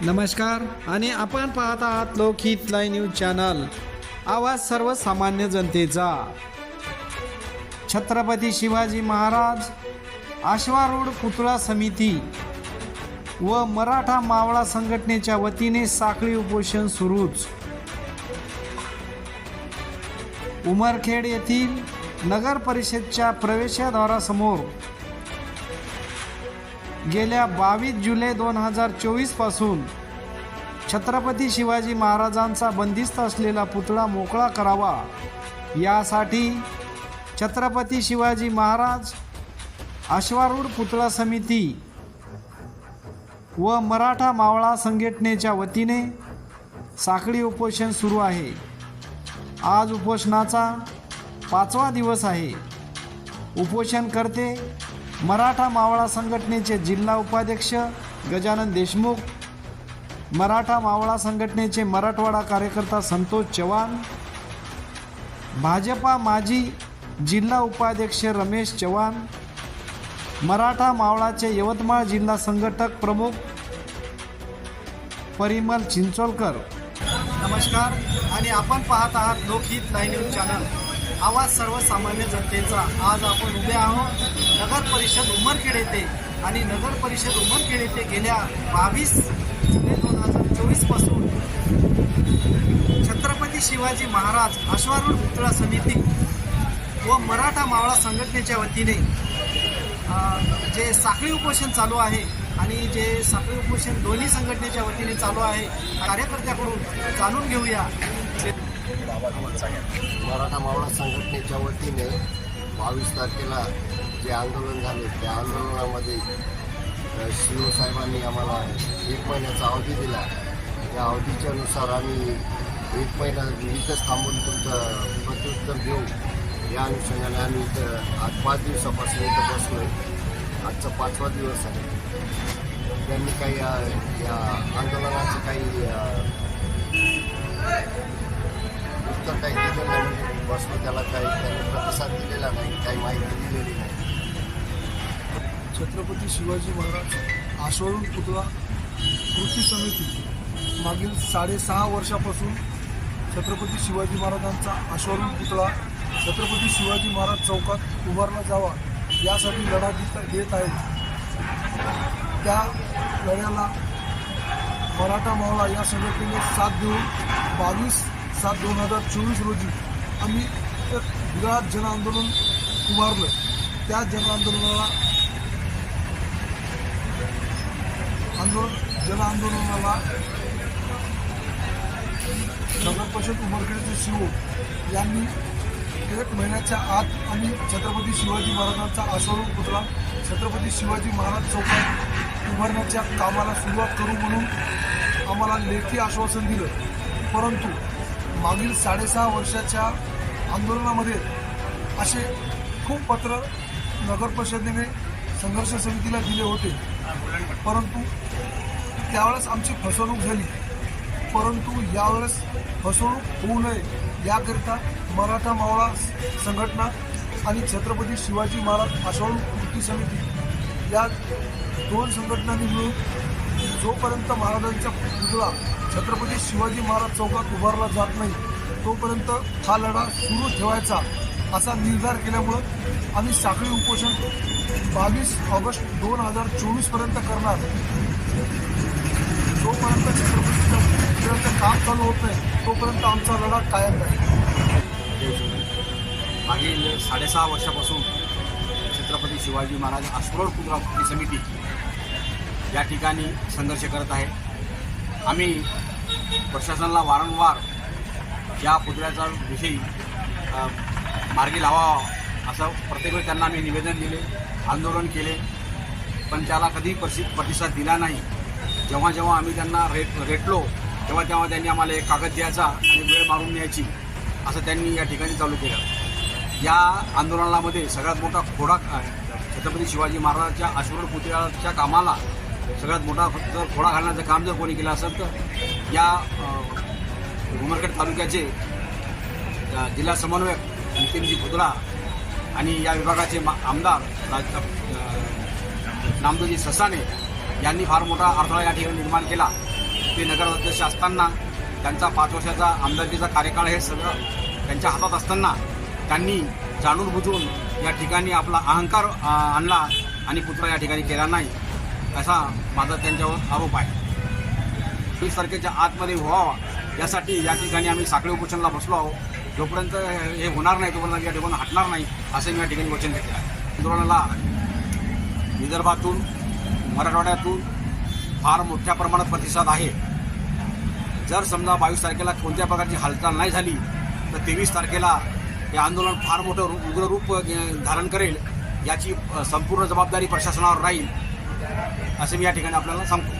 नमस्कार आणि आपण पाहत आहात लोकहित लाईव्ह न्यूज चॅनल, आवाज सर्वसामान्य जनतेचा। छत्रपती शिवाजी महाराज आश्वारूढ पुतळा समिती व मराठा मावळा संघटनेच्या वतीने साखळी उपोषण सुरूच। उमरखेड येथील नगर परिषदच्या प्रवेशद्वारासमोर गेल्या 22 जुलै 2024 पासून छत्रपती शिवाजी महाराजांचा बंदिस्त असलेला पुतळा मोकळा करावा, यासाठी छत्रपती शिवाजी महाराज आश्वारूढ पुतळा समिती व मराठा मावळा संघटनेच्या वतीने साखळी उपोषण सुरू आहे। आज उपोषणाचा 5वा दिवस आहे। उपोषणकर्ते मराठा मावळा संघटनेचे जिल्हा उपाध्यक्ष गजानन देशमुख, मराठा मावळा संघटनेचे मराठवाडा कार्यकर्ता संतोष चव्हाण, भाजपा माजी जिल्हा उपाध्यक्ष रमेश चव्हाण, मराठा मावळाचे यवतमाळ जिल्हा संघटक प्रमुख परिमल चिंचोलकर। नमस्कार आणि आपण पाहत आहात लोकहित लाईव्ह न्यूज चॅनल, आवाज सर्वसामान्य जनतेचा। आज आपण उभे आहोत नगर परिषद उमरखेड येथे आणि नगर परिषद उमरखेड येथे गेल्या 22 जुलै 2024 पासून छत्रपती शिवाजी महाराज आश्वारूढ पुतळा समिती व मराठा मावळा संघटनेच्या वतीने जे साखळी उपोषण चालू आहे आणि जे साखळी उपोषण दोन्ही संघटनेच्या वतीने चालू आहे, कार्यकर्त्याकडून जाणून घेऊया। मराठा मावळा संघटनेच्या वतीने 22 तारखेला जे आंदोलन झाले त्या आंदोलनामध्ये शिवसाहेबांनी आम्हाला 1 महिन्याचा अवधी दिला। त्या अवधीच्या नुसार आम्ही 1 महिना इथंच थांबून तुमचं प्रत्युत्तर देऊ या अनुषंगाने आम्ही इथं आज 5 दिवसापासून इथं बसलो आहे। आजचा 5वा दिवस आहे। त्यांनी काही या आंदोलनाचं काही उत्तर काही दिलं नाही, बसलो त्याला काही त्यांनी प्रतिसाद दिलेला नाही, काही माहिती दिलेली नाही। छत्रपती शिवाजी महाराज आश्वारूढ पुतळा कृती समिती मागील 6.5 वर्षापासून छत्रपती शिवाजी महाराजांचा आश्वारूढ पुतळा छत्रपती शिवाजी महाराज चौकात उभारला जावा यासाठी लढा देत आहेत। त्या लढ्याला मराठा मावळा या संघटनेने साथ देऊन 22/7/2024 रोजी आम्ही एक विराट जनआंदोलन उभारलं। त्या जनआंदोलनाला नगर परिषद उमरखेडचे सीओ यांनी 1 महिन्याच्या आत आम्ही छत्रपती शिवाजी महाराजांचा आश्वारूढ पुतळा छत्रपती शिवाजी महाराज चौकात उभारण्याच्या कामाला सुरुवात करू म्हणून आम्हाला लेखी आश्वासन दिलं। परंतु मागील 6.5 वर्षाच्या आंदोलनामध्ये असे खूप पत्र नगर परिषदेने संघर्ष समितीला दिले होते, परंतु त्यावेळेस आमची फसवणूक झाली। परंतु यावेळेस फसवणूक होऊ नये याकरिता मराठा मावळा संघटना आणि छत्रपती शिवाजी महाराज आश्वारूढ कृती समिती या 2 संघटनांनी मिळून जोपर्यंत महाराजांचा पुतळा छत्रपती शिवाजी महाराज चौकात उभारला जात नाही तोपर्यंत हा लढा सुरू ठेवायचा असा निर्धार केल्यामुळं आम्ही साखळी उपोषण 22 ऑगस्ट 2024 पर्यंत करणार। जोपर्यंत छत्रपतीच्या पुतळ्याचं काम चालू होत नाही तोपर्यंत आमचा लढा कायम राहील। मागील 6.5 वर्षापासून छत्रपती शिवाजी महाराज आश्वारूढ पुतळा कृती समिती या ठिकाणी संघर्ष करत आहे। आम्ही प्रशासनाला वारंवार या पुतळ्याचा विषयी मार्गी लावावा असं प्रत्येक वेळी त्यांना आम्ही निवेदन दिले, आंदोलन केले, पण त्याला कधी प्रतिसाद दिला नाही। जेव्हा जेव्हा आम्ही त्यांना रेटलो तेव्हा त्यांनी आम्हाला एक कागद द्यायचा आणि वेळ मारून न्यायची असं त्यांनी या ठिकाणी चालू केलं। या आंदोलनामध्ये सगळ्यात मोठा खोडा छत्रपती शिवाजी महाराजांच्या आश्वारूढ पुतळ्याच्या कामाला सगळ्यात मोठा जर खोडा घालण्याचं काम जर कोणी केलं असेल तर या उमरखेड तालुक्याचे जिल्हा समन्वयक नितीनजी पुतळा आणि या विभागाचे आमदार नामदेवजी ससाणे यांनी फार मोठा अडथळा या ठिकाणी निर्माण केला। ते नगराध्यक्ष असताना त्यांचा 5 वर्षाचा आमदारकीचा कार्यकाळ हे सगळं त्यांच्या हातात असताना त्यांनी जाणून बुजून या ठिकाणी आपला अहंकार आणला आणि पुतळा या ठिकाणी केला नाही, असा माझा त्यांच्यावर आरोप आहे. 20 तारखेच्या आतमध्ये व्हावा यासाठी या ठिकाणी आम्ही साखळी उपोषणाला बसलो आहोत. जोपर्यंत हे होणार नाही तोपर्यंत या ठिकाणी हटणार नाही असं मी या ठिकाणी वचन घेतलं आहे. आंदोलनाला विदर्भातून मराठवाड्यातून फार मोठ्या प्रमाणात प्रतिसाद आहे. जर समजा 22 तारखेला कोणत्या प्रकारची हालचाल नाही झाली तर 23 तारखेला हे आंदोलन फार मोठं उग्र रूप धारण करेल. याची संपूर्ण जबाबदारी प्रशासनावर राहील असं मी या ठिकाणी आपल्याला सांगतो.